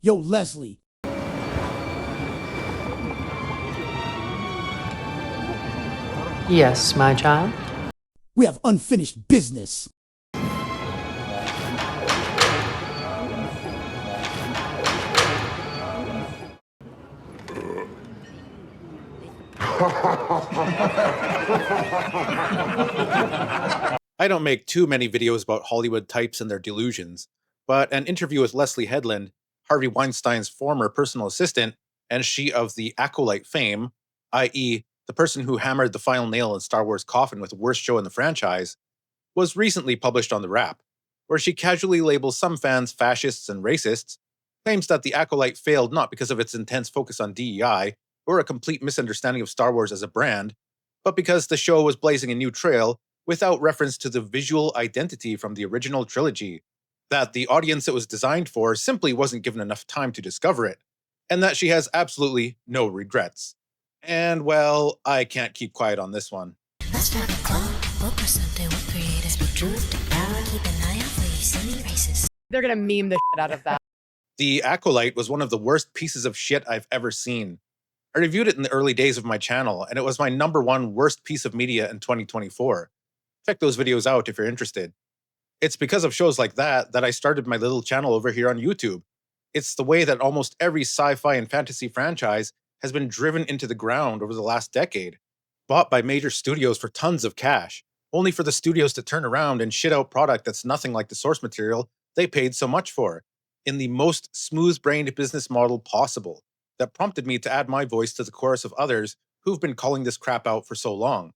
Yo, Leslye. Yes, my child? We have unfinished business. I don't make too many videos about Hollywood types and their delusions, but an interview with Leslye Headland, Harvey Weinstein's former personal assistant, and she of the Acolyte fame, i.e., the person who hammered the final nail in Star Wars' coffin with the worst show in the franchise, was recently published on The Wrap, where she casually labels some fans fascists and racists, claims that the Acolyte failed not because of its intense focus on DEI or a complete misunderstanding of Star Wars as a brand, but because the show was blazing a new trail without reference to the visual identity from the original trilogy, that the audience it was designed for simply wasn't given enough time to discover it, and that she has absolutely no regrets. And well, I can't keep quiet on this one. Let's start a club, book or something with creators. Speak truth to power, keep an eye out for you silly racists. They're gonna meme the shit out of that. The Acolyte was one of the worst pieces of shit I've ever seen. I reviewed it in the early days of my channel, and it was my #1 worst piece of media in 2024. Check those videos out if you're interested. It's because of shows like that that I started my little channel over here on YouTube. It's the way that almost every sci-fi and fantasy franchise has been driven into the ground over the last decade, bought by major studios for tons of cash, only for the studios to turn around and shit out product that's nothing like the source material they paid so much for, in the most smooth-brained business model possible, that prompted me to add my voice to the chorus of others who've been calling this crap out for so long.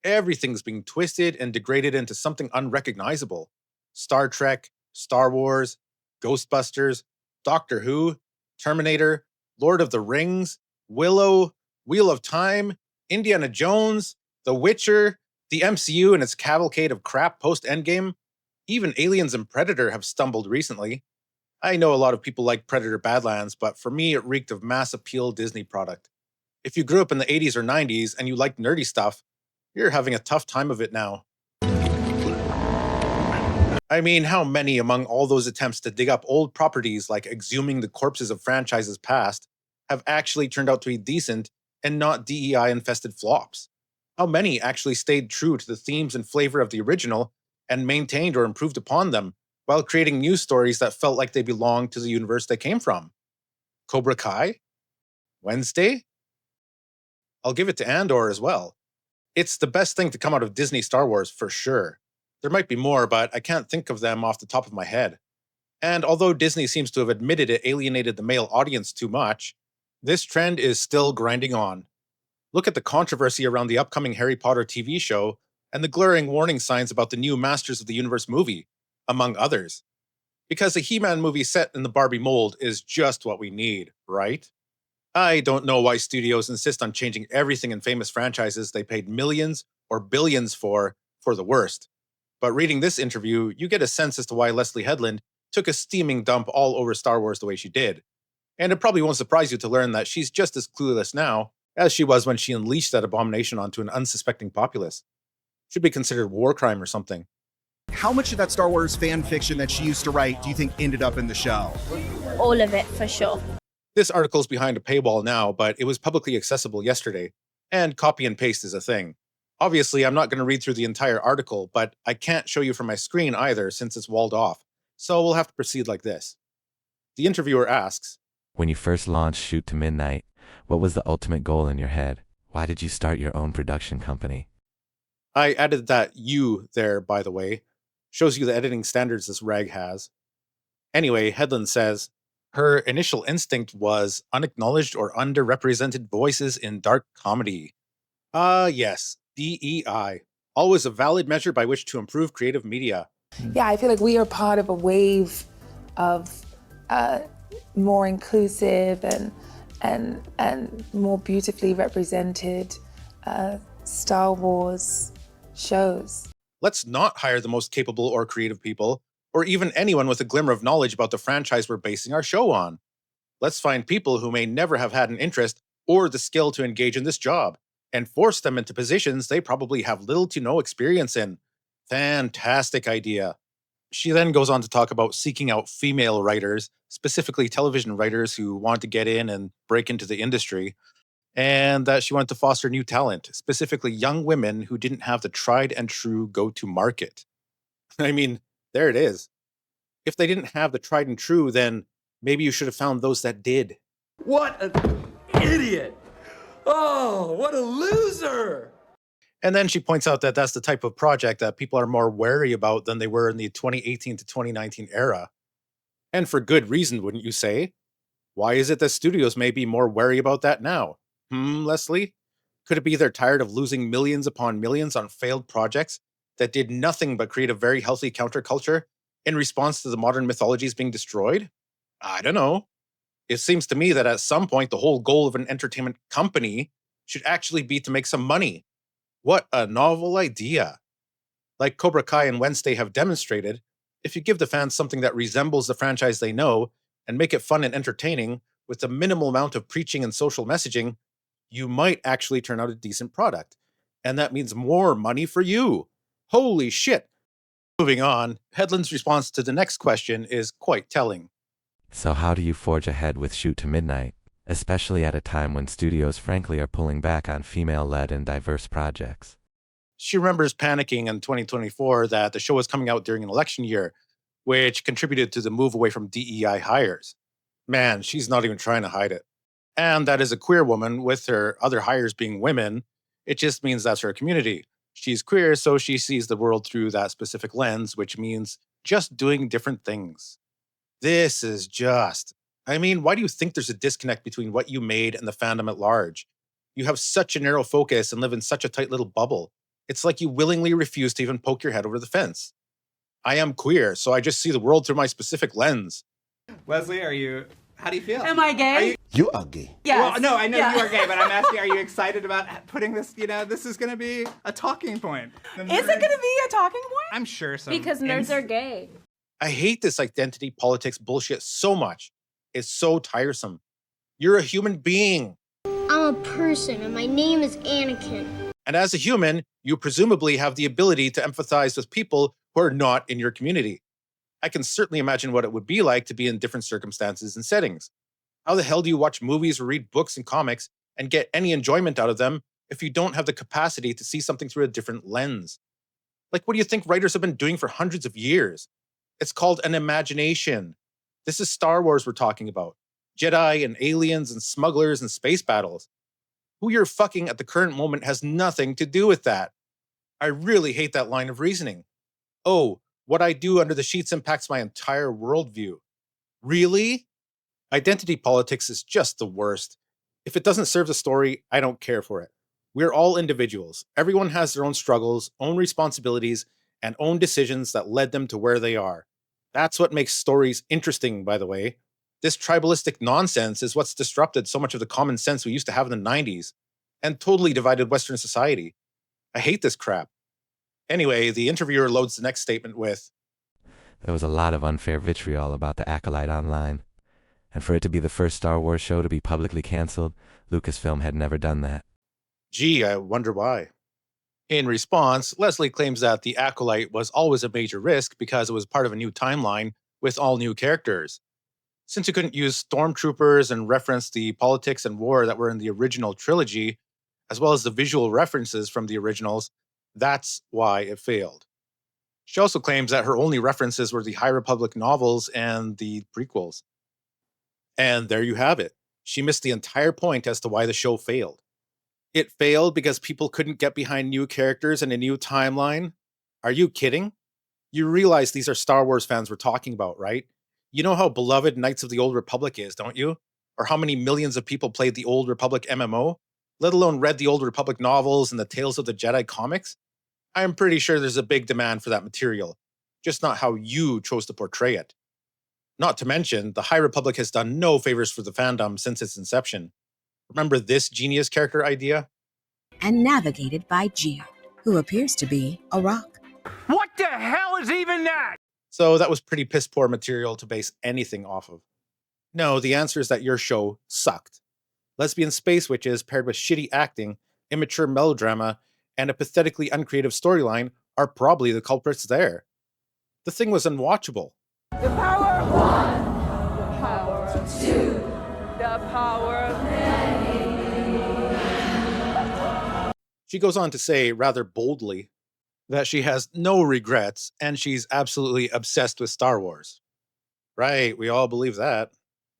Everything's being twisted and degraded into something unrecognizable. Star Trek, Star Wars, Ghostbusters, Doctor Who, Terminator, Lord of the Rings, Willow, Wheel of Time, Indiana Jones, The Witcher, the MCU and its cavalcade of crap post-Endgame. Even Aliens and Predator have stumbled recently. I know a lot of people like Predator Badlands, but for me it reeked of mass appeal Disney product. If you grew up in the 80s or 90s and you liked nerdy stuff, you're having a tough time of it now. I mean, how many among all those attempts to dig up old properties like exhuming the corpses of franchises past have actually turned out to be decent and not DEI-infested flops? How many actually stayed true to the themes and flavor of the original and maintained or improved upon them while creating new stories that felt like they belonged to the universe they came from? Cobra Kai? Wednesday? I'll give it to Andor as well. It's the best thing to come out of Disney Star Wars for sure. There might be more, but I can't think of them off the top of my head. And although Disney seems to have admitted it alienated the male audience too much, this trend is still grinding on. Look at the controversy around the upcoming Harry Potter TV show and the glaring warning signs about the new Masters of the Universe movie, among others. Because a He-Man movie set in the Barbie mold is just what we need, right? I don't know why studios insist on changing everything in famous franchises they paid millions or billions for the worst. But reading this interview, you get a sense as to why Leslye Headland took a steaming dump all over Star Wars the way she did. And it probably won't surprise you to learn that she's just as clueless now as she was when she unleashed that abomination onto an unsuspecting populace. Should be considered war crime or something. How much of that Star Wars fan fiction that she used to write do you think ended up in the show? All of it, for sure. This article's behind a paywall now, but it was publicly accessible yesterday, and copy and paste is a thing. Obviously, I'm not going to read through the entire article, but I can't show you from my screen either since it's walled off, so we'll have to proceed like this. The interviewer asks, When you first launched Shoot to Midnight, what was the ultimate goal in your head? Why did you start your own production company? I added that "you" there, by the way. Shows you the editing standards this rag has. Anyway, Headland says, her initial instinct was unacknowledged or underrepresented voices in dark comedy. Yes, DEI. Always a valid measure by which to improve creative media. Yeah, I feel like we are part of a wave of more inclusive and more beautifully represented Star Wars shows. Let's not hire the most capable or creative people, or even anyone with a glimmer of knowledge about the franchise we're basing our show on. Let's find people who may never have had an interest or the skill to engage in this job, and force them into positions they probably have little to no experience in. Fantastic idea. She then goes on to talk about seeking out female writers, specifically television writers who want to get in and break into the industry, and that she wanted to foster new talent, specifically young women who didn't have the tried and true go to market. I mean, there it is. If they didn't have the tried and true, then maybe you should have found those that did. What an idiot! Oh, what a loser! And then she points out that that's the type of project that people are more wary about than they were in the 2018 to 2019 era. And for good reason, wouldn't you say? Why is it that studios may be more wary about that now? Leslye? Could it be they're tired of losing millions upon millions on failed projects that did nothing but create a very healthy counterculture in response to the modern mythologies being destroyed? I don't know. It seems to me that at some point the whole goal of an entertainment company should actually be to make some money. What a novel idea. Like Cobra Kai and Wednesday have demonstrated, if you give the fans something that resembles the franchise they know and make it fun and entertaining with a minimal amount of preaching and social messaging, you might actually turn out a decent product. And that means more money for you. Holy shit. Moving on, Headland's response to the next question is quite telling. So how do you forge ahead with Shoot to Midnight, especially at a time when studios frankly are pulling back on female-led and diverse projects? She remembers panicking in 2024 that the show was coming out during an election year, which contributed to the move away from DEI hires. Man, she's not even trying to hide it. And that is a queer woman with her other hires being women. It just means that's her community. She's queer, so she sees the world through that specific lens, which means just doing different things. This is just... I mean, why do you think there's a disconnect between what you made and the fandom at large? You have such a narrow focus and live in such a tight little bubble. It's like you willingly refuse to even poke your head over the fence. I am queer, so I just see the world through my specific lens. Leslye, how do you feel? Am I gay? You are gay. Yes. Well, no, I know you are gay, but I'm asking, are you excited about putting this, this is going to be a talking point? Is it going to be a talking point? I'm sure so. Because nerds are gay. I hate this identity politics bullshit so much. It's so tiresome. You're a human being. I'm a person, and my name is Anakin. And as a human, you presumably have the ability to empathize with people who are not in your community. I can certainly imagine what it would be like to be in different circumstances and settings. How the hell do you watch movies or read books and comics and get any enjoyment out of them if you don't have the capacity to see something through a different lens? Like, what do you think writers have been doing for hundreds of years? It's called an imagination. This is Star Wars we're talking about. Jedi and aliens and smugglers and space battles. Who you're fucking at the current moment has nothing to do with that. I really hate that line of reasoning. Oh, what I do under the sheets impacts my entire worldview. Really? Identity politics is just the worst. If it doesn't serve the story, I don't care for it. We're all individuals. Everyone has their own struggles, own responsibilities, and own decisions that led them to where they are. That's what makes stories interesting, by the way. This tribalistic nonsense is what's disrupted so much of the common sense we used to have in the 90s and totally divided Western society. I hate this crap. Anyway, the interviewer loads the next statement with, There was a lot of unfair vitriol about the Acolyte online. And for it to be the first Star Wars show to be publicly canceled, Lucasfilm had never done that. Gee, I wonder why. In response, Leslye claims that the Acolyte was always a major risk because it was part of a new timeline with all new characters. Since you couldn't use stormtroopers and reference the politics and war that were in the original trilogy, as well as the visual references from the originals, that's why it failed. She also claims that her only references were the High Republic novels and the prequels. And there you have it. She missed the entire point as to why the show failed. It failed because people couldn't get behind new characters and a new timeline? Are you kidding? You realize these are Star Wars fans we're talking about, right? You know how beloved Knights of the Old Republic is, don't you? Or how many millions of people played the Old Republic MMO? Let alone read the Old Republic novels and the Tales of the Jedi comics? I am pretty sure there's a big demand for that material, just not how you chose to portray it. Not to mention, the High Republic has done no favors for the fandom since its inception. Remember this genius character idea? And navigated by Geo, who appears to be a rock. What the hell is even that? So that was pretty piss poor material to base anything off of. No, the answer is that your show sucked. Lesbian space witches paired with shitty acting, immature melodrama, and a pathetically uncreative storyline are probably the culprits there. The thing was unwatchable. The power of one. The power of two. The power of many. She goes on to say, rather boldly, that she has no regrets and she's absolutely obsessed with Star Wars. Right, we all believe that.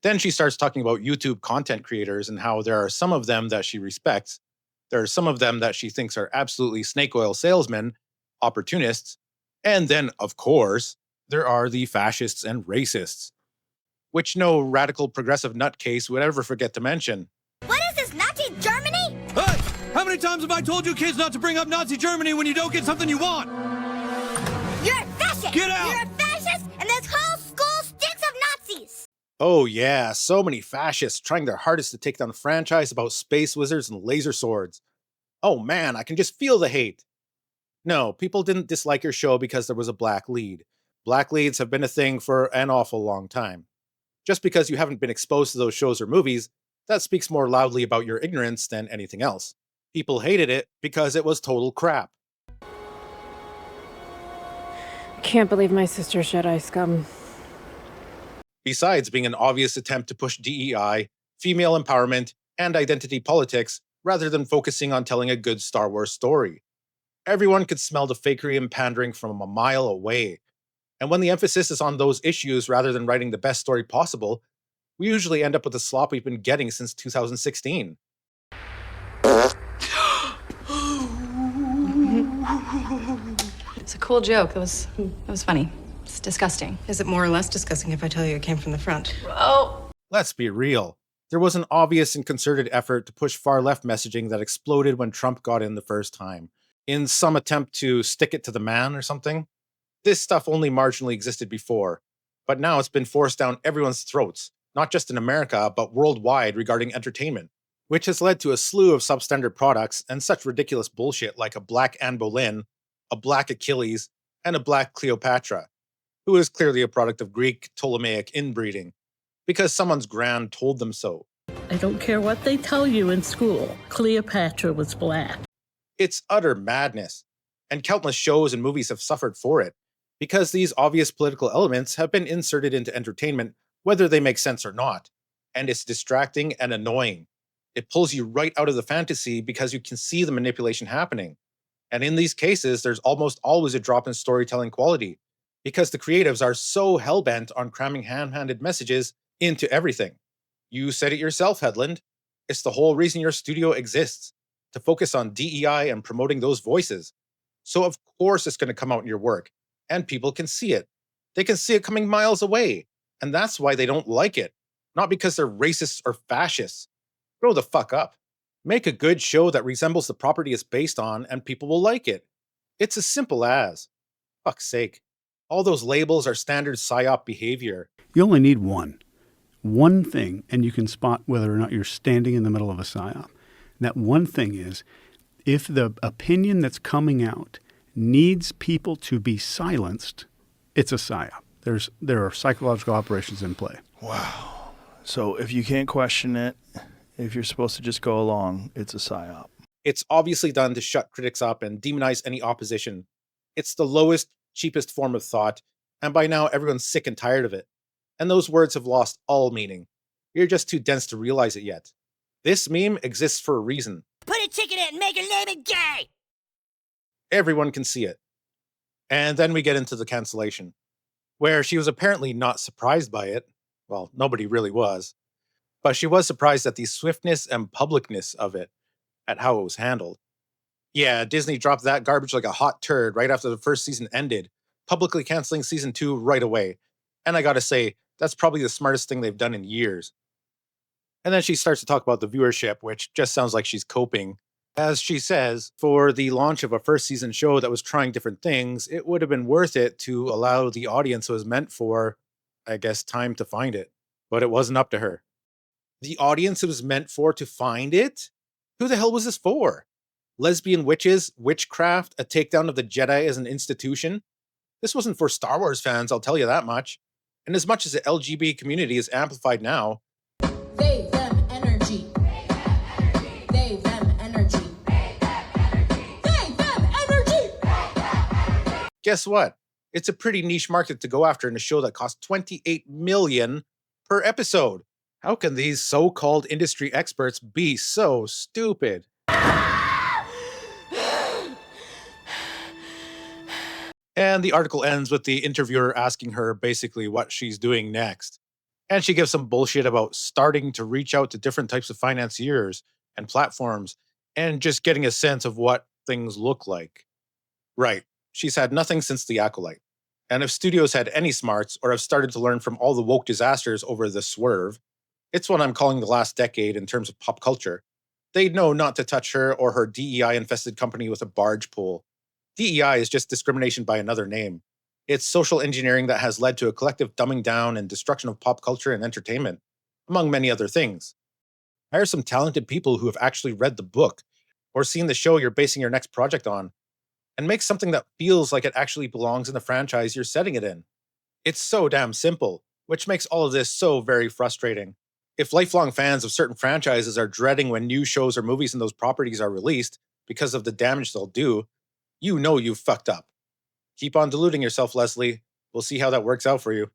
Then she starts talking about YouTube content creators and how there are some of them that she respects. There are some of them that she thinks are absolutely snake oil salesmen, opportunists. And then, of course, there are the fascists and racists, which no radical progressive nutcase would ever forget to mention. What is this, Nazi Germany? Hey! How many times have I told you kids not to bring up Nazi Germany when you don't get something you want? You're a fascist! Get out! You're a fascist, and this whole school stinks of Nazis! Oh yeah, so many fascists trying their hardest to take down a franchise about space wizards and laser swords. Oh man, I can just feel the hate. No, people didn't dislike your show because there was a black lead. Black leads have been a thing for an awful long time. Just because you haven't been exposed to those shows or movies, that speaks more loudly about your ignorance than anything else. People hated it because it was total crap. Can't believe my sister's Jedi scum. Besides being an obvious attempt to push DEI, female empowerment, and identity politics, rather than focusing on telling a good Star Wars story. Everyone could smell the fakery and pandering from a mile away. And when the emphasis is on those issues rather than writing the best story possible, we usually end up with the slop we've been getting since 2016. It's a cool joke. It was funny. It's disgusting. Is it more or less disgusting if I tell you it came from the front? Oh! Let's be real. There was an obvious and concerted effort to push far-left messaging that exploded when Trump got in the first time, in some attempt to stick it to the man or something. This stuff only marginally existed before, but now it's been forced down everyone's throats, not just in America, but worldwide regarding entertainment, which has led to a slew of substandard products and such ridiculous bullshit like a black Anne Boleyn, a black Achilles, and a black Cleopatra, who is clearly a product of Greek Ptolemaic inbreeding, because someone's grand told them so. I don't care what they tell you in school. Cleopatra was black. It's utter madness, and countless shows and movies have suffered for it, because these obvious political elements have been inserted into entertainment, whether they make sense or not, and it's distracting and annoying. It pulls you right out of the fantasy because you can see the manipulation happening. And in these cases, there's almost always a drop in storytelling quality, because the creatives are so hell-bent on cramming ham-handed messages into everything. You said it yourself, Headland. It's the whole reason your studio exists, to focus on DEI and promoting those voices. So of course it's going to come out in your work, and people can see it. They can see it coming miles away, and that's why they don't like it. Not because they're racists or fascists. Grow the fuck up. Make a good show that resembles the property it's based on, and people will like it. It's as simple as. Fuck's sake. All those labels are standard psy-op behavior. You only need one thing, and you can spot whether or not you're standing in the middle of a psy-op. That one thing is, if the opinion that's coming out needs people to be silenced, it's a psy-op. There are psychological operations in play. Wow. So if you can't question it, if you're supposed to just go along, it's a psy-op. It's obviously done to shut critics up and demonize any opposition. It's the lowest, cheapest form of thought, and by now everyone's sick and tired of it. And those words have lost all meaning. You're just too dense to realize it yet. This meme exists for a reason. Put a chicken in and make her name it gay! Everyone can see it. And then we get into the cancellation, where she was apparently not surprised by it. Well, nobody really was. But she was surprised at the swiftness and publicness of it, at how it was handled. Yeah, Disney dropped that garbage like a hot turd right after the first season ended, publicly canceling season 2 right away. And I gotta say, that's probably the smartest thing they've done in years. And then she starts to talk about the viewership, which just sounds like she's coping. As she says, for the launch of a first season show that was trying different things, it would have been worth it to allow the audience it was meant for, I guess, time to find it. But it wasn't up to her. The audience it was meant for to find it? Who the hell was this for? Lesbian witches, witchcraft, a takedown of the Jedi as an institution? This wasn't for Star Wars fans, I'll tell you that much. And as much as the LGBT community is amplified now, They, them, energy. They, them, energy. They, them, energy. guess what? It's a pretty niche market to go after in a show that costs $28 million per episode. How can these so-called industry experts be so stupid? And the article ends with the interviewer asking her basically what she's doing next. And she gives some bullshit about starting to reach out to different types of financiers and platforms and just getting a sense of what things look like. Right, she's had nothing since the Acolyte. And if studios had any smarts or have started to learn from all the woke disasters over the swerve, it's what I'm calling the last decade in terms of pop culture, they'd know not to touch her or her DEI-infested company with a barge pole. DEI is just discrimination by another name. It's social engineering that has led to a collective dumbing down and destruction of pop culture and entertainment, among many other things. Hire some talented people who have actually read the book or seen the show you're basing your next project on, and make something that feels like it actually belongs in the franchise you're setting it in. It's so damn simple, which makes all of this so very frustrating. If lifelong fans of certain franchises are dreading when new shows or movies in those properties are released because of the damage they'll do, you know you've fucked up. Keep on deluding yourself, Leslye. We'll see how that works out for you.